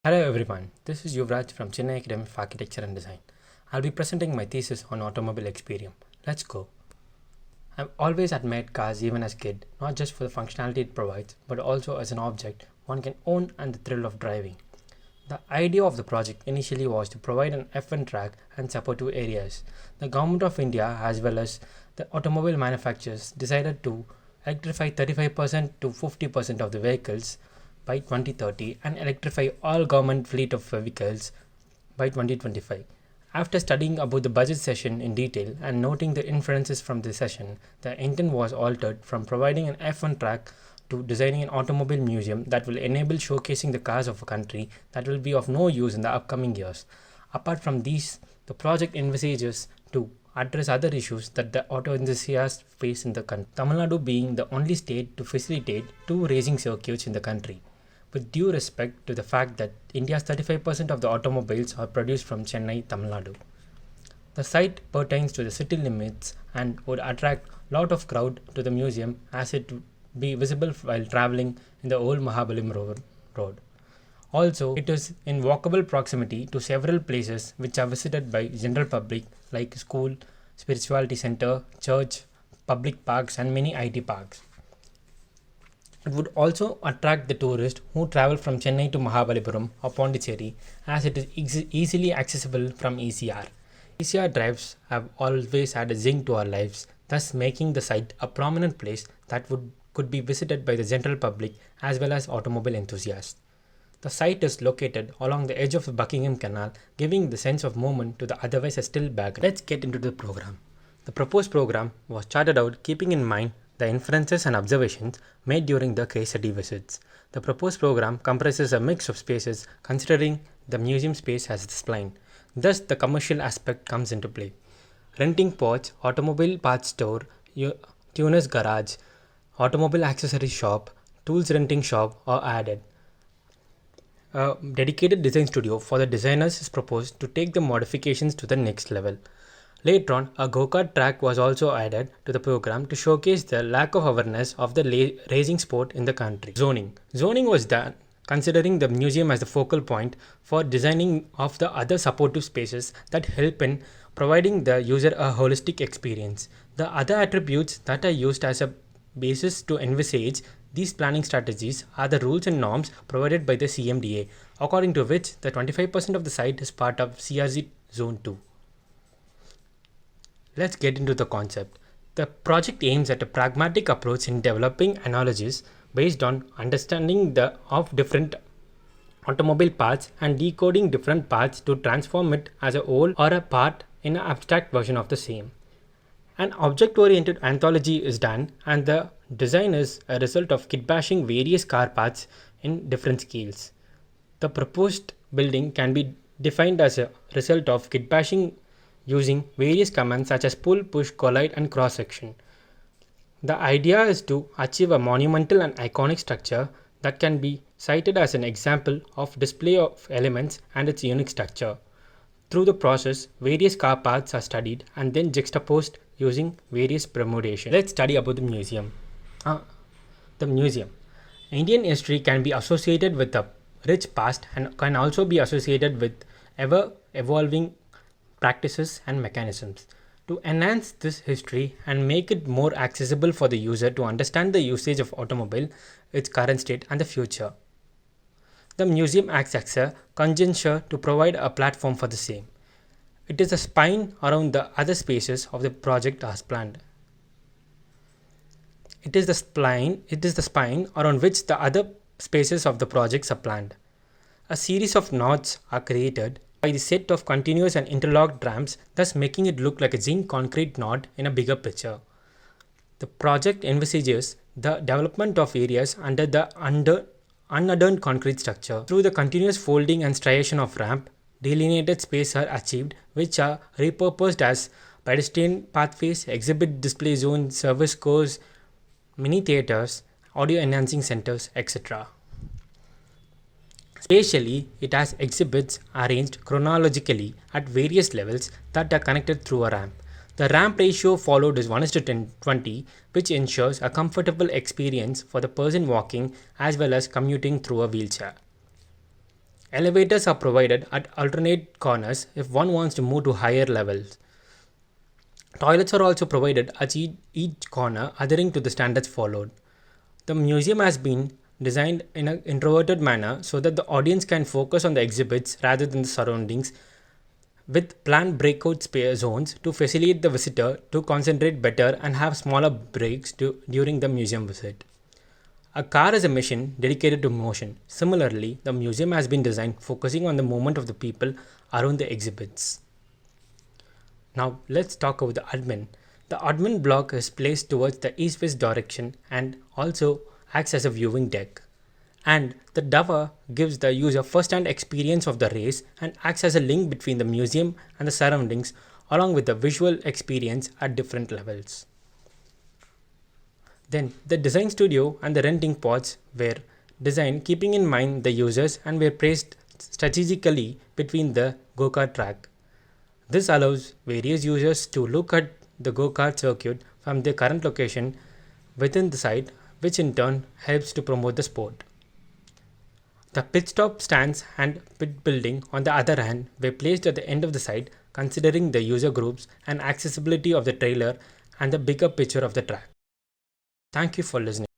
Hello everyone, this is Yuvaraj from Chennai Academy of Architecture and Design. I'll be presenting my thesis on automobile Experium. Let's go. I've always admired cars even as a kid, not just for the functionality it provides, but also as an object one can own and the thrill of driving. The idea of the project initially was to provide an F1 track and supportive areas. The Government of India as well as the automobile manufacturers decided to electrify 35% to 50% of the vehicles by 2030 and electrify all government fleet of vehicles by 2025. After studying about the budget session in detail and noting the inferences from the session, the intent was altered from providing an F1 track to designing an automobile museum that will enable showcasing the cars of a country that will be of no use in the upcoming years. Apart from these, the project envisages to address other issues that the auto enthusiasts face in the country. Tamil Nadu being the only state to facilitate two racing circuits in the country. With due respect to the fact that India's 35% of the automobiles are produced from Chennai, Tamil Nadu. The site pertains to the city limits and would attract a lot of crowd to the museum as it would be visible while traveling in the old Road. Also, it is in walkable proximity to several places which are visited by general public like school, spirituality center, church, public parks and many IT parks. It would also attract the tourists who travel from Chennai to Mahabalipuram or Pondicherry as it is easily accessible from ECR. ECR drives have always had a zing to our lives, thus making the site a prominent place that could be visited by the general public as well as automobile enthusiasts. The site is located along the edge of the Buckingham Canal, giving the sense of movement to the otherwise a still background. Let's get into the program. The proposed program was charted out keeping in mind the inferences and observations made during the case study visits. The proposed program comprises a mix of spaces considering the museum space as spline. Thus, the commercial aspect comes into play. Renting porch, automobile parts store, tuner's garage, automobile accessory shop, tools renting shop are added. A dedicated design studio for the designers is proposed to take the modifications to the next level. Later on, a go-kart track was also added to the program to showcase the lack of awareness of the racing sport in the country. Zoning. Zoning was done considering the museum as the focal point for designing of the other supportive spaces that help in providing the user a holistic experience. The other attributes that are used as a basis to envisage these planning strategies are the rules and norms provided by the CMDA, according to which the 25% of the site is part of CRZ Zone 2. Let's get into the concept. The project aims at a pragmatic approach in developing analogies based on understanding of different automobile parts and decoding different parts to transform it as a whole or a part in an abstract version of the same. An object-oriented anthology is done and the design is a result of kitbashing various car parts in different scales. The proposed building can be defined as a result of kitbashing using various commands such as pull, push, collide and cross-section. The idea is to achieve a monumental and iconic structure that can be cited as an example of display of elements and its unique structure. Through the process, various car parts are studied and then juxtaposed using various permutations. Let's study about the museum. The museum. Indian history can be associated with a rich past and can also be associated with ever evolving practices and mechanisms. To enhance this history and make it more accessible for the user to understand the usage of automobile, its current state and the future. The museum acts as a conjuncture to provide a platform for the same. It is a spine around the other spaces of the project as planned. It is the spine around which the other spaces of the projects are planned. A series of nodes are created by the set of continuous and interlocked ramps, thus making it look like a zinc concrete node in a bigger picture. The project envisages the development of areas under the unadorned concrete structure. Through the continuous folding and striation of ramp, delineated space are achieved, which are repurposed as pedestrian pathways, exhibit display zones, service cores, mini theaters, audio enhancing centers, etc. Spatially, it has exhibits arranged chronologically at various levels that are connected through a ramp. The ramp ratio followed is 1:20, which ensures a comfortable experience for the person walking as well as commuting through a wheelchair. Elevators are provided at alternate corners if one wants to move to higher levels. Toilets are also provided at each corner adhering to the standards followed. The museum has been designed in an introverted manner so that the audience can focus on the exhibits rather than the surroundings, with planned breakout zones to facilitate the visitor to concentrate better and have smaller breaks during the museum visit. A car is a machine dedicated to motion. Similarly, the museum has been designed focusing on the movement of the people around the exhibits. Now let's talk about the admin. The admin block is placed towards the east-west direction and also acts as a viewing deck. And the tower gives the user first-hand experience of the race and acts as a link between the museum and the surroundings along with the visual experience at different levels. Then the design studio and the renting pods were designed keeping in mind the users and were placed strategically between the go-kart track. This allows various users to look at the go-kart circuit from their current location within the site, which in turn helps to promote the sport. The pit stop stands and pit building, on the other hand, were placed at the end of the site, considering the user groups and accessibility of the trailer and the bigger picture of the track. Thank you for listening.